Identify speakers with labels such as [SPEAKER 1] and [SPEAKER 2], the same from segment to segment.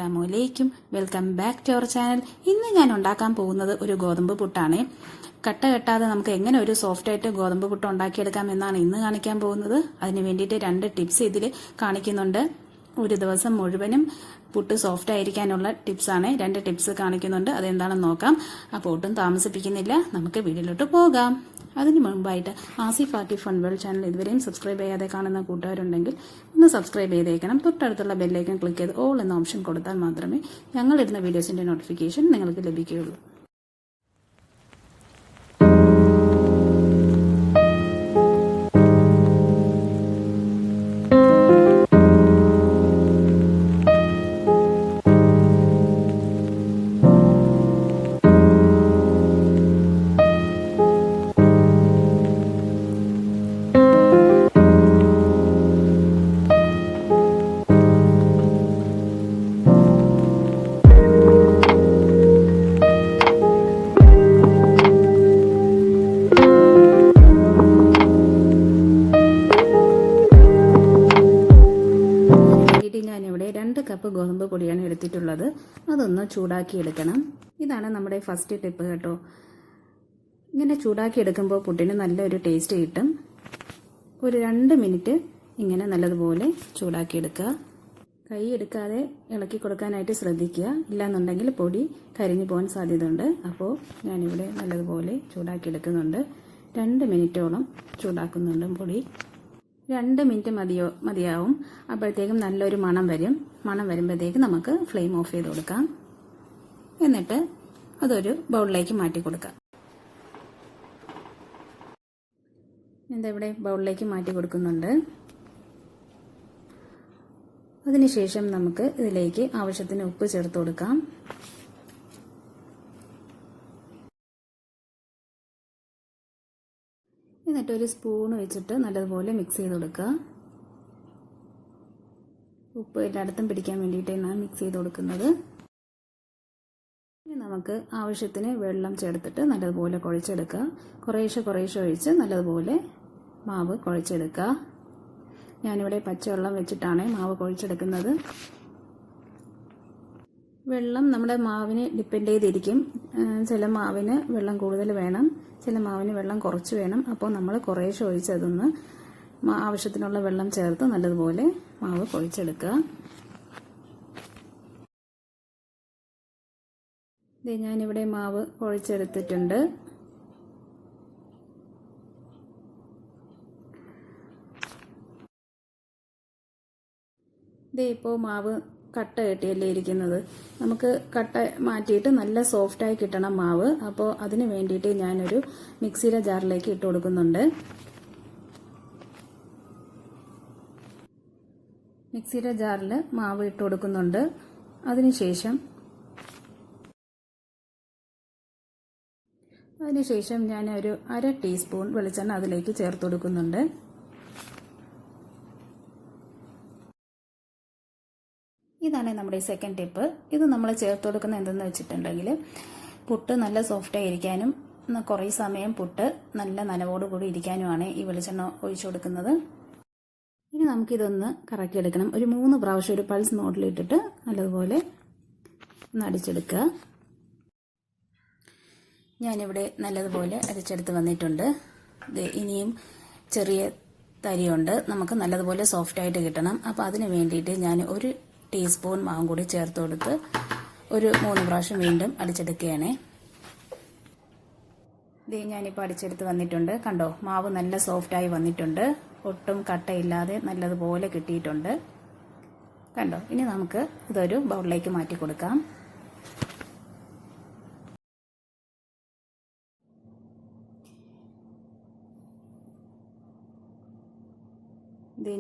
[SPEAKER 1] അസ്സലാമലൈക്കും, welcome back to our channel. ഇന്ന് ഞാൻ ഉണ്ടാക്കാൻ പോകുന്നത് ഒരു ഗോതമ്പ് പുട്ടാണ്. കട്ട കെട്ടാതെ നമുക്ക് എങ്ങനെ ഒരു സോഫ്റ്റ് ആയിട്ട് ഗോതമ്പ് പുട്ട് ഉണ്ടാക്കിയെടുക്കാം എന്നാണ് ഇന്ന് കാണിക്കാൻ പോകുന്നത്. അതിന് വേണ്ടിയിട്ട് 2 ടിപ്സ് ഇതിൽ കാണിക്കുന്നുണ്ട്. ഒരു ദിവസം മുഴുവനും പുട്ട് സോഫ്റ്റ് ആയിരിക്കാനുള്ള ടിപ്സാണ്. 2 ടിപ്സ് കാണിക്കുന്നുണ്ട്. അതെന്താണെന്ന് നോക്കാം. അപ്പോൾ ഒട്ടും താമസിപ്പിക്കുന്നില്ല, നമുക്ക് വീഡിയോയിലോട്ട് പോകാം. അതിന് മുമ്പായിട്ട് ആസിഫ് ആർട്ടിഫ് ഫൺ വേൾഡ് ചാനൽ ഇതുവരെയും സബ്സ്ക്രൈബ് ചെയ്യാതെ കാണുന്ന കൂട്ടുകാരുണ്ടെങ്കിൽ ഒന്ന് സബ്സ്ക്രൈബ് ചെയ്തേക്കണം. തൊട്ടടുത്തുള്ള ബെല്ലൈക്കൺ ക്ലിക്ക് ചെയ്ത് ഓൾ എന്ന ഓപ്ഷൻ കൊടുത്താൽ മാത്രമേ ഞങ്ങളിടുന്ന വീഡിയോസിന്റെ നോട്ടിഫിക്കേഷൻ നിങ്ങൾക്ക് ലഭിക്കുകയുള്ളൂ. ഞാനിവിടെ 2 കപ്പ് ഗോതമ്പ് പൊടിയാണ് എടുത്തിട്ടുള്ളത്. അതൊന്ന് ചൂടാക്കി എടുക്കണം. ഇതാണ് നമ്മുടെ ഫസ്റ്റ് ടിപ്പ് കേട്ടോ. ഇങ്ങനെ ചൂടാക്കി എടുക്കുമ്പോൾ പുട്ടിന് നല്ലൊരു ടേസ്റ്റ് കിട്ടും. ഒരു 2 മിനിറ്റ് ഇങ്ങനെ നല്ലതുപോലെ ചൂടാക്കി എടുക്കുക. കൈ എടുക്കാതെ ഇളക്കി കൊടുക്കാനായിട്ട് ശ്രദ്ധിക്കുക, ഇല്ലാന്നുണ്ടെങ്കിൽ പൊടി കരിഞ്ഞു പോകാൻ സാധ്യതയുണ്ട്. അപ്പോൾ ഞാനിവിടെ നല്ലതുപോലെ ചൂടാക്കി എടുക്കുന്നുണ്ട്. 2 മിനിറ്റോളം ചൂടാക്കുന്നുണ്ട് പൊടി. 2 മിനിറ്റ് മതിയാവും. അപ്പോഴത്തേക്കും നല്ലൊരു മണം വരും. മണം വരുമ്പോഴത്തേക്ക് നമുക്ക് ഫ്ലെയിം ഓഫ് ചെയ്ത് കൊടുക്കാം. എന്നിട്ട് അതൊരു ബൗളിലേക്ക് മാറ്റി കൊടുക്കാം. എന്താ ഇവിടെ ബൗളിലേക്ക് മാറ്റി കൊടുക്കുന്നുണ്ട്. അതിനുശേഷം നമുക്ക് ഇതിലേക്ക് ആവശ്യത്തിന് ഉപ്പ് ചേർത്ത് കൊടുക്കാം. എന്നിട്ട് ഒരു സ്പൂൺ വെച്ചിട്ട് നല്ലതുപോലെ മിക്സ് ചെയ്ത് കൊടുക്കുക. ഉപ്പ് എല്ലായിടത്തും പിടിക്കാൻ വേണ്ടിയിട്ടാണ് മിക്സ് ചെയ്ത് കൊടുക്കുന്നത്. ഇനി നമുക്ക് ആവശ്യത്തിന് വെള്ളം ചേർത്തിട്ട് നല്ലതുപോലെ കുഴച്ചെടുക്കുക. കുറേശ്ശെ ഒഴിച്ച് നല്ലതുപോലെ മാവ് കുഴച്ചെടുക്കുക. ഞാനിവിടെ പച്ചവെള്ളം വെച്ചിട്ടാണ് മാവ് കുഴച്ചെടുക്കുന്നത്. വെള്ളം നമ്മുടെ മാവിന് ഡിപ്പെൻഡ് ചെയ്തിരിക്കും. ചില മാവിന് വെള്ളം കൂടുതൽ വേണം, ചില മാവിന് വെള്ളം കുറച്ച് വേണം. അപ്പോൾ നമ്മൾ കുറേശ്ശെ ഒഴിച്ച് അതൊന്ന് ആവശ്യത്തിനുള്ള വെള്ളം ചേർത്ത് നല്ലതുപോലെ മാവ് കുഴച്ചെടുക്കുക. ഞാനിവിടെ മാവ് കുഴച്ചെടുത്തിട്ടുണ്ട്. ഇപ്പോൾ മാവ് കട്ട കെട്ടിയല്ലേ ഇരിക്കുന്നത്. നമുക്ക് കട്ട മാറ്റിയിട്ട് നല്ല സോഫ്റ്റായി കിട്ടണം മാവ്. അപ്പോൾ അതിന് വേണ്ടിയിട്ട് ഞാനൊരു മിക്സിയുടെ ജാറിലേക്ക് ഇട്ട് കൊടുക്കുന്നുണ്ട്. മിക്സിയുടെ ജാറിൽ മാവ് ഇട്ട് കൊടുക്കുന്നുണ്ട്. അതിനുശേഷം ഞാൻ ഒരു 1/2 ടീസ്പൂൺ വെളിച്ചെണ്ണ അതിലേക്ക് ചേർത്ത് കൊടുക്കുന്നുണ്ട്. ഇതാണ് നമ്മുടെ സെക്കൻഡ് ടിപ്പ്. ഇത് നമ്മൾ ചേർത്ത് കൊടുക്കുന്നത് എന്തെന്ന് വെച്ചിട്ടുണ്ടെങ്കിൽ പുട്ട് നല്ല സോഫ്റ്റായി ഇരിക്കാനും കുറേ സമയം പുട്ട് നല്ല നനവോടുകൂടി ഇരിക്കാനുമാണ് ഈ വെളിച്ചെണ്ണ ഒഴിച്ചു കൊടുക്കുന്നത്. ഇനി നമുക്കിതൊന്ന് കറക്കിയെടുക്കണം. ഒരു 3 പ്രാവശ്യം ഒരു പൾസ് മോഡിലിട്ടിട്ട് നല്ലതുപോലെ ഒന്ന് അടിച്ചെടുക്കുക. ഞാനിവിടെ നല്ലതുപോലെ അടിച്ചെടുത്ത് വന്നിട്ടുണ്ട്. ഇനിയും ചെറിയ തരിയുണ്ട്, നമുക്ക് നല്ലതുപോലെ സോഫ്റ്റായിട്ട് കിട്ടണം. അപ്പോൾ അതിന് വേണ്ടിയിട്ട് ഞാൻ 1 ടീസ്പൂൺ മാവും കൂടി ചേർത്ത് കൊടുത്ത് ഒരു 3 പ്രാവശ്യം വീണ്ടും അടിച്ചെടുക്കുകയാണ്. ഞാനിപ്പോൾ അടിച്ചെടുത്ത് വന്നിട്ടുണ്ട്. കണ്ടോ, മാവ് നല്ല സോഫ്റ്റായി വന്നിട്ടുണ്ട്. ഒട്ടും കട്ടയില്ലാതെ നല്ലതുപോലെ കിട്ടിയിട്ടുണ്ട്. കണ്ടോ, ഇനി നമുക്ക് ഇതൊരു ബൗളിലേക്ക് മാറ്റി കൊടുക്കാം.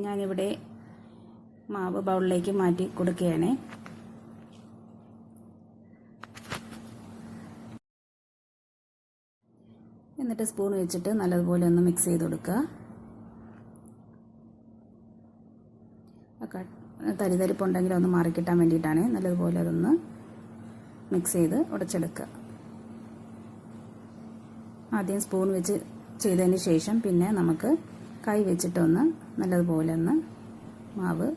[SPEAKER 1] ഞാനിവിടെ മാവ് ബൗളിലേക്ക് മാറ്റി കൊടുക്കുകയാണ്. എന്നിട്ട് സ്പൂൺ വെച്ചിട്ട് നല്ലതുപോലെ ഒന്ന് മിക്സ് ചെയ്ത് കൊടുക്കുക. തരിതരിപ്പുണ്ടെങ്കിൽ ഒന്ന് മാറിക്കിട്ടാൻ വേണ്ടിയിട്ടാണ്. നല്ലതുപോലെ അതൊന്ന് മിക്സ് ചെയ്ത് ഉടച്ചെടുക്കുക. ആദ്യം സ്പൂൺ വെച്ച് ചെയ്തതിന് ശേഷം പിന്നെ നമുക്ക് കൈ വെച്ചിട്ടൊന്ന് നല്ലതുപോലെ ഒന്ന് മാവ്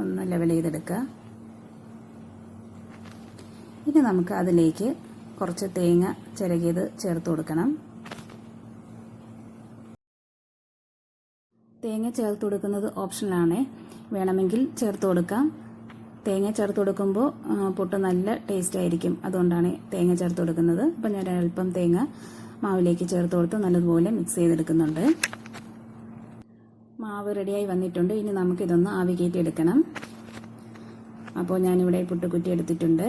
[SPEAKER 1] ഒന്ന് ലെവൽ ചെയ്തെടുക്കുക. ഇനി നമുക്ക് അതിലേക്ക് കുറച്ച് തേങ്ങ ചിരകിയത് ചേർത്ത് കൊടുക്കണം. തേങ്ങ ചേർത്ത് കൊടുക്കുന്നത് ഓപ്ഷണലാണ്, വേണമെങ്കിൽ ചേർത്ത് കൊടുക്കാം. തേങ്ങ ചേർത്ത് കൊടുക്കുമ്പോൾ പുട്ട് നല്ല ടേസ്റ്റ് ആയിരിക്കും, അതുകൊണ്ടാണ് തേങ്ങ ചേർത്ത് കൊടുക്കുന്നത്. അപ്പം ഞാൻ അല്പം തേങ്ങ മാവിലേക്ക് ചേർത്ത് കൊടുത്ത് നല്ലതുപോലെ മിക്സ് ചെയ്തെടുക്കുന്നുണ്ട്. മാവ് റെഡിയായി വന്നിട്ടുണ്ട്. ഇനി നമുക്കിതൊന്ന് ആവി കയറ്റി എടുക്കണം. അപ്പോൾ ഞാനിവിടെ പുട്ടുകുറ്റി എടുത്തിട്ടുണ്ട്.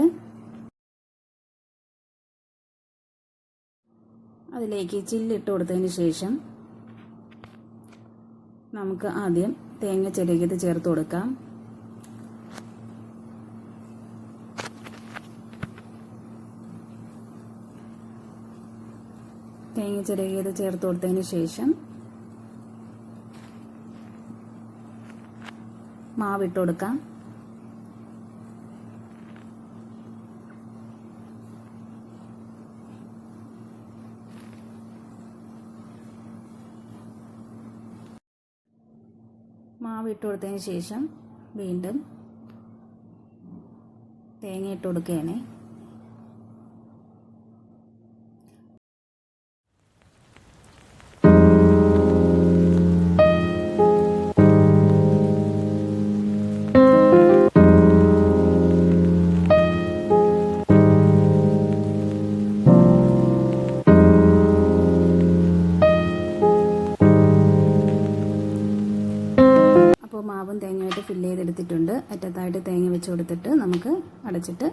[SPEAKER 1] അതിലേക്ക് ചില്ലിട്ട് കൊടുത്തതിന് ശേഷം നമുക്ക് ആദ്യം തേങ്ങ ചിരകിയത് ചേർത്ത് കൊടുക്കാം. തേങ്ങ ചിരകിയത് ചേർത്ത് കൊടുത്തതിന് ശേഷം മാവിട്ട് കൊടുക്കാം. മാവ് ഇട്ട് കൊടുത്തതിന് ശേഷം വീണ്ടും തേങ്ങ ഇട്ട് കൊടുക്കുകയാണ്. അപ്പോൾ മാവും തേങ്ങയായിട്ട് ഫില്ല് ചെയ്തെടുത്തിട്ടുണ്ട്. അറ്റത്തായിട്ട് തേങ്ങ വെച്ച് കൊടുത്തിട്ട് നമുക്ക് അടച്ചിട്ട്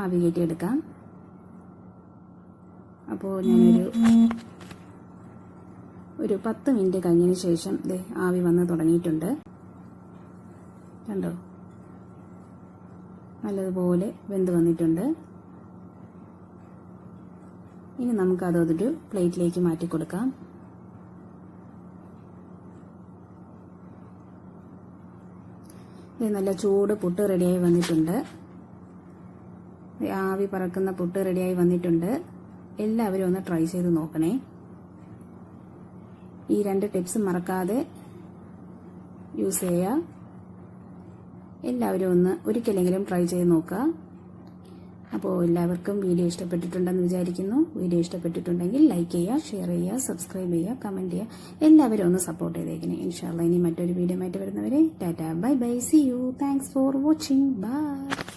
[SPEAKER 1] ആവി കയറ്റിയെടുക്കാം. അപ്പോൾ ഞാനൊരു 10 മിനിറ്റ് കഴിഞ്ഞതിന് ശേഷം ആവി വന്ന് തുടങ്ങിയിട്ടുണ്ട്. കണ്ടോ, നല്ലതുപോലെ വെന്ത് വന്നിട്ടുണ്ട്. ഇനി നമുക്കതൊരു പ്ലേറ്റിലേക്ക് മാറ്റി കൊടുക്കാം. നല്ല ചൂട് പുട്ട് റെഡിയായി വന്നിട്ടുണ്ട്. ആവി പറക്കുന്ന പുട്ട് റെഡിയായി വന്നിട്ടുണ്ട്. എല്ലാവരും ഒന്ന് ട്രൈ ചെയ്ത് നോക്കണേ. ഈ 2 ടിപ്സ് മറക്കാതെ യൂസ് ചെയ്യുക. എല്ലാവരും ഒന്ന് ഒരിക്കലെങ്കിലും ട്രൈ ചെയ്ത് നോക്കുക. അപ്പോൾ എല്ലാവർക്കും വീഡിയോ ഇഷ്ടപ്പെട്ടിട്ടുണ്ടെന്ന് വിചാരിക്കുന്നു. വീഡിയോ ഇഷ്ടപ്പെട്ടിട്ടുണ്ടെങ്കിൽ ലൈക്ക് ചെയ്യുക, ഷെയർ ചെയ്യുക, സബ്സ്ക്രൈബ് ചെയ്യുക, കമൻറ്റ് ചെയ്യുക. എല്ലാവരും ഒന്ന് സപ്പോർട്ട് ചെയ്തേക്കണേ. ഇൻഷാ അല്ലാഹ് ഇനി മറ്റൊരു വീഡിയോ ആയിട്ട് വരുന്നവരെ tata, bye bye, see you, thanks for watching, by.